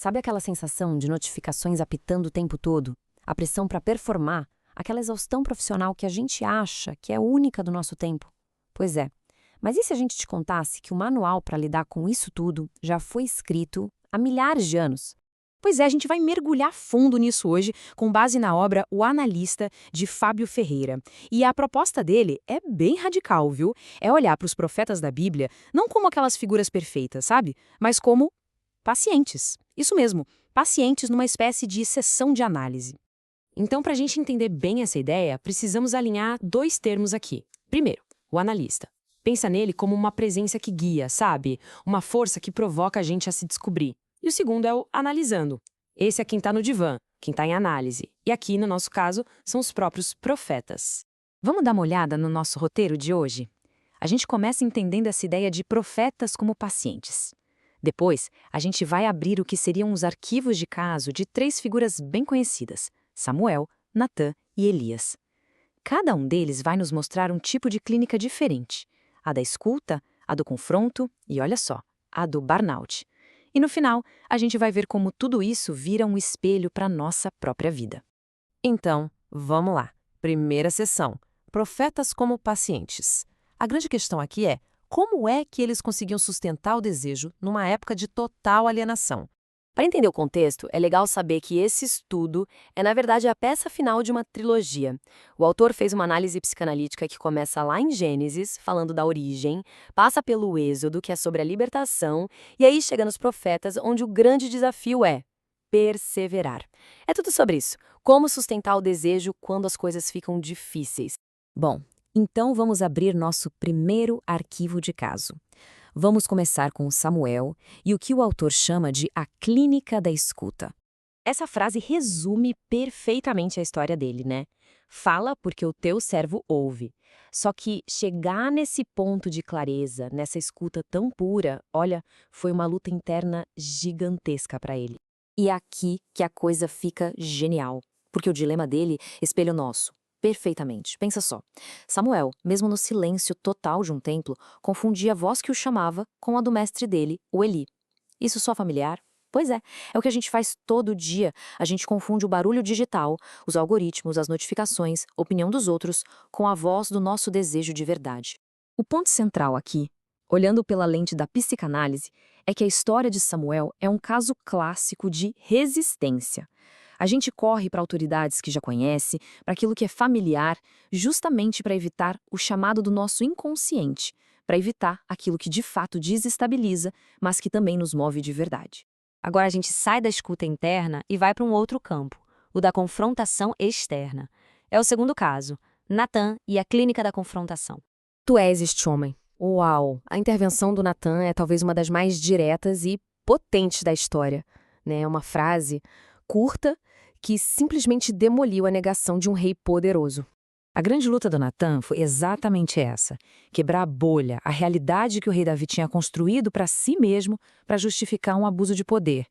Sabe aquela sensação de notificações apitando o tempo todo? A pressão para performar? Aquela exaustão profissional que a gente acha que é única do nosso tempo? Pois é. Mas e se a gente te contasse que o manual para lidar com isso tudo já foi escrito há milhares de anos? Pois é, a gente vai mergulhar fundo nisso hoje, com base na obra O Analista, de Fábio Ferreira. E a proposta dele é bem radical, viu? É olhar para os profetas da Bíblia não como aquelas figuras perfeitas, sabe? Mas como pacientes. Isso mesmo, pacientes numa espécie de sessão de análise. Então, para a gente entender bem essa ideia, precisamos alinhar dois termos aqui. Primeiro, o analista. Pensa nele como uma presença que guia, sabe? Uma força que provoca a gente a se descobrir. E o segundo é o analisando. Esse é quem está no divã, quem está em análise. E aqui, no nosso caso, são os próprios profetas. Vamos dar uma olhada no nosso roteiro de hoje? A gente começa entendendo essa ideia de profetas como pacientes. Depois, a gente vai abrir o que seriam os arquivos de caso de três figuras bem conhecidas: Samuel, Natã e Elias. Cada um deles vai nos mostrar um tipo de clínica diferente: a da escuta, a do confronto e, olha só, a do burnout. E no final, a gente vai ver como tudo isso vira um espelho para a nossa própria vida. Então, vamos lá. Primeira sessão. Profetas como pacientes. A grande questão aqui é: como é que eles conseguiam sustentar o desejo numa época de total alienação? Para entender o contexto, é legal saber que esse estudo é, na verdade, a peça final de uma trilogia. O autor fez uma análise psicanalítica que começa lá em Gênesis, falando da origem, passa pelo Êxodo, que é sobre a libertação, e aí chega nos Profetas, onde o grande desafio é perseverar. É tudo sobre isso. Como sustentar o desejo quando as coisas ficam difíceis. Bom, então vamos abrir nosso primeiro arquivo de caso. Vamos começar com Samuel e o que o autor chama de a clínica da escuta. Essa frase resume perfeitamente a história dele, né? Fala porque o teu servo ouve. Só que chegar nesse ponto de clareza, nessa escuta tão pura, olha, foi uma luta interna gigantesca para ele. E é aqui que a coisa fica genial, porque o dilema dele espelha o nosso. Perfeitamente. Pensa só. Samuel, mesmo no silêncio total de um templo, confundia a voz que o chamava com a do mestre dele, o Eli. Isso só familiar? Pois é o que a gente faz todo dia. A gente confunde o barulho digital, os algoritmos, as notificações, a opinião dos outros, com a voz do nosso desejo de verdade. O ponto central aqui, olhando pela lente da psicanálise, é que a história de Samuel é um caso clássico de resistência. A gente corre para autoridades que já conhece, para aquilo que é familiar, justamente para evitar o chamado do nosso inconsciente, para evitar aquilo que de fato desestabiliza, mas que também nos move de verdade. Agora a gente sai da escuta interna e vai para um outro campo, o da confrontação externa. É o segundo caso, Natã e a clínica da confrontação. Tu és este homem. Uau! A intervenção do Natã é talvez uma das mais diretas e potentes da história, né? É uma frase curta que simplesmente demoliu a negação de um rei poderoso. A grande luta do Natã foi exatamente essa: quebrar a bolha, a realidade que o rei Davi tinha construído para si mesmo para justificar um abuso de poder.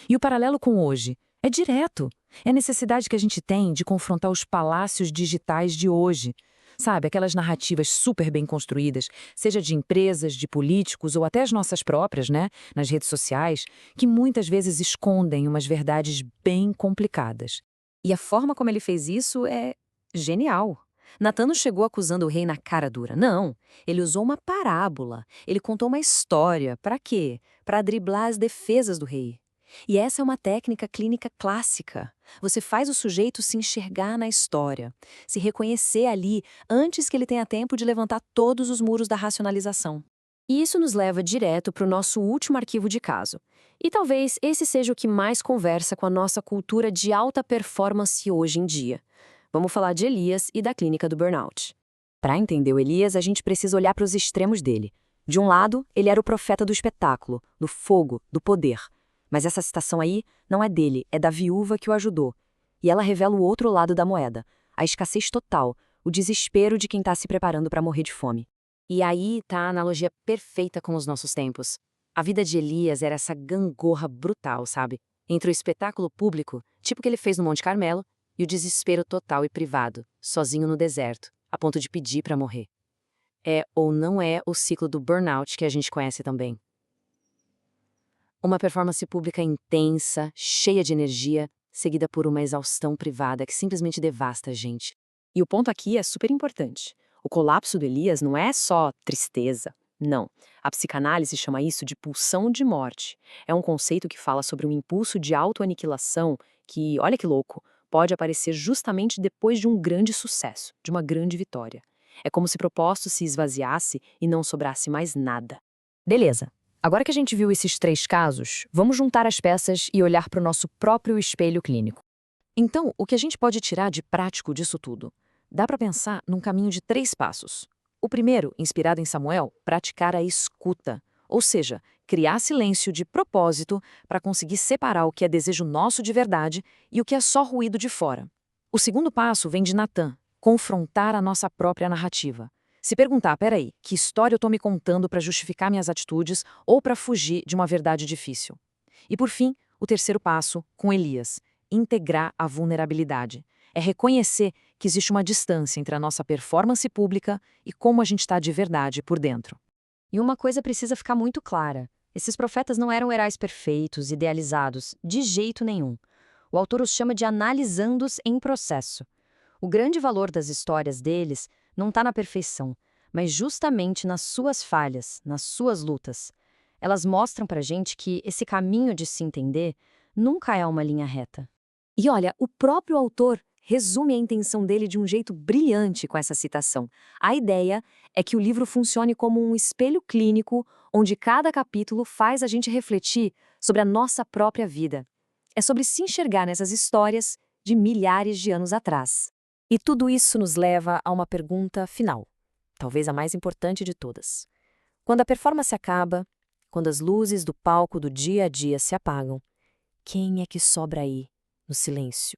E o paralelo com hoje é direto. É a necessidade que a gente tem de confrontar os palácios digitais de hoje. Sabe, aquelas narrativas super bem construídas, seja de empresas, de políticos ou até as nossas próprias, né, nas redes sociais, que muitas vezes escondem umas verdades bem complicadas. E a forma como ele fez isso é genial. Natã não chegou acusando o rei na cara dura, não. Ele usou uma parábola, ele contou uma história. Para quê? Para driblar as defesas do rei. E essa é uma técnica clínica clássica. Você faz o sujeito se enxergar na história, se reconhecer ali antes que ele tenha tempo de levantar todos os muros da racionalização. E isso nos leva direto para o nosso último arquivo de caso. E talvez esse seja o que mais conversa com a nossa cultura de alta performance hoje em dia. Vamos falar de Elias e da clínica do burnout. Para entender o Elias, a gente precisa olhar para os extremos dele. De um lado, ele era o profeta do espetáculo, do fogo, do poder. Mas essa citação aí não é dele, é da viúva que o ajudou. E ela revela o outro lado da moeda, a escassez total, o desespero de quem está se preparando para morrer de fome. E aí está a analogia perfeita com os nossos tempos. A vida de Elias era essa gangorra brutal, sabe? Entre o espetáculo público, tipo o que ele fez no Monte Carmelo, e o desespero total e privado, sozinho no deserto, a ponto de pedir para morrer. É ou não é o ciclo do burnout que a gente conhece também? Uma performance pública intensa, cheia de energia, seguida por uma exaustão privada que simplesmente devasta a gente. E o ponto aqui é super importante. O colapso do Elias não é só tristeza. Não. A psicanálise chama isso de pulsão de morte. É um conceito que fala sobre um impulso de autoaniquilação que, olha que louco, pode aparecer justamente depois de um grande sucesso, de uma grande vitória. É como se o propósito se esvaziasse e não sobrasse mais nada. Beleza. Agora que a gente viu esses 3 casos, vamos juntar as peças e olhar para o nosso próprio espelho clínico. Então, o que a gente pode tirar de prático disso tudo? Dá para pensar num caminho de 3 passos. O primeiro, inspirado em Samuel, praticar a escuta, ou seja, criar silêncio de propósito para conseguir separar o que é desejo nosso de verdade e o que é só ruído de fora. O segundo passo vem de Natan, confrontar a nossa própria narrativa. Se perguntar, peraí, que história eu estou me contando para justificar minhas atitudes ou para fugir de uma verdade difícil? E por fim, o terceiro passo, com Elias, integrar a vulnerabilidade. É reconhecer que existe uma distância entre a nossa performance pública e como a gente está de verdade por dentro. E uma coisa precisa ficar muito clara. Esses profetas não eram heróis perfeitos, idealizados, de jeito nenhum. O autor os chama de analisandos em processo. O grande valor das histórias deles não está na perfeição, mas justamente nas suas falhas, nas suas lutas. Elas mostram pra gente que esse caminho de se entender nunca é uma linha reta. E olha, o próprio autor resume a intenção dele de um jeito brilhante com essa citação. A ideia é que o livro funcione como um espelho clínico, onde cada capítulo faz a gente refletir sobre a nossa própria vida. É sobre se enxergar nessas histórias de milhares de anos atrás. E tudo isso nos leva a uma pergunta final, talvez a mais importante de todas. Quando a performance acaba, quando as luzes do palco do dia a dia se apagam, quem é que sobra aí, no silêncio?